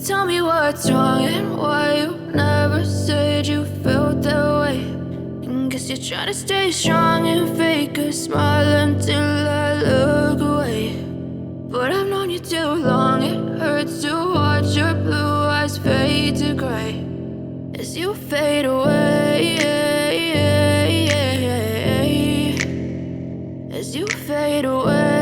tell me what's wrong and why you never said you felt that way. And guess you're trying to stay strong and fake a smile until I look away. But I've known you too long, it hurts to watch your blue eyes fade to gray as you fade away, as you fade away.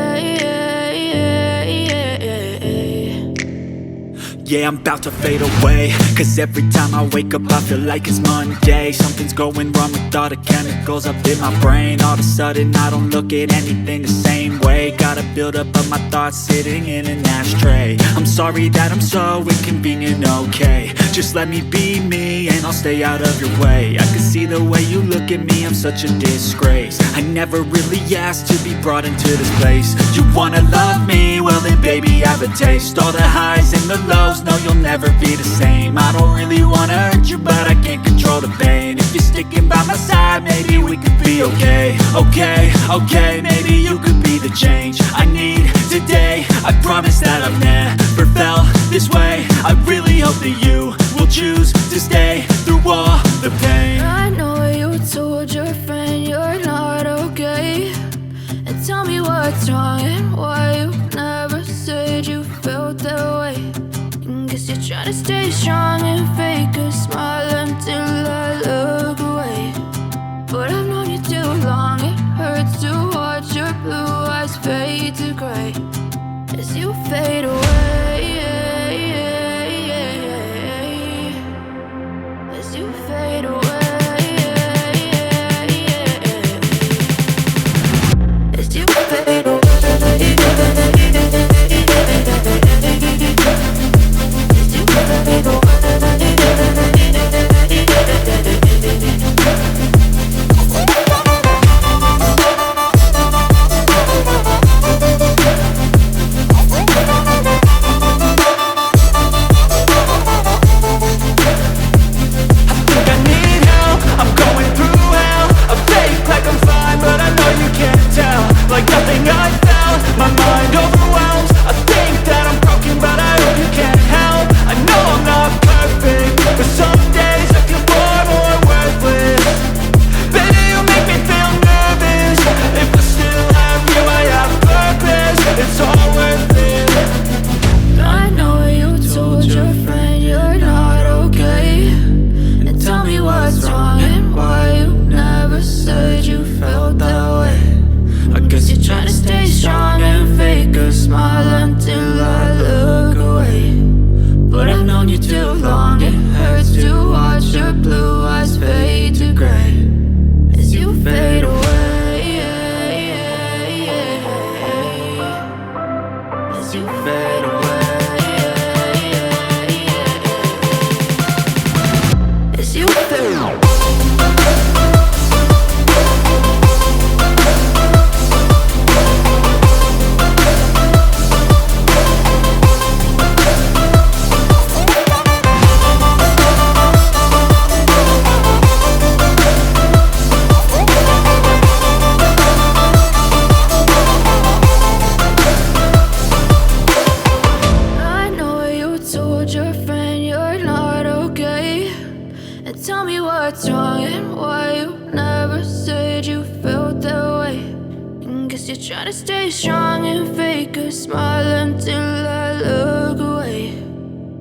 Yeah, I'm about to fade away, cause every time I wake up I feel like it's Monday. Something's going wrong with all the chemicals up in my brain. All of a sudden I don't look at anything the same way. Got a buildup of my thoughts sitting in an ashtray. I'm sorry that I'm so inconvenient, okay. Just let me be me and I'll stay out of your way. I can see the way you look at me, I'm such a disgrace. I never really asked to be brought into this place. You wanna love me? Well then baby I have a taste. All the highs and the lows, no you'll never be the same. I don't really wanna hurt you but I can't control the pain. If you're sticking by my side maybe we could be okay. Okay, maybe you could be the change I need today. I promise that I've never felt this way. I really hope that you will choose to stay through all the pain. I know you told your friend you're not okay, and tell me what's wrong and why you never said you felt that way. And guess you're trying to stay strong and fake a smile until I look away. But I've known you too long, it hurts to watch your blue eyes fade to gray as you fade away, as you fade away, as you fade away.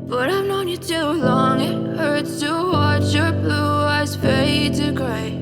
But I've known you too long, it hurts to watch your blue eyes fade to gray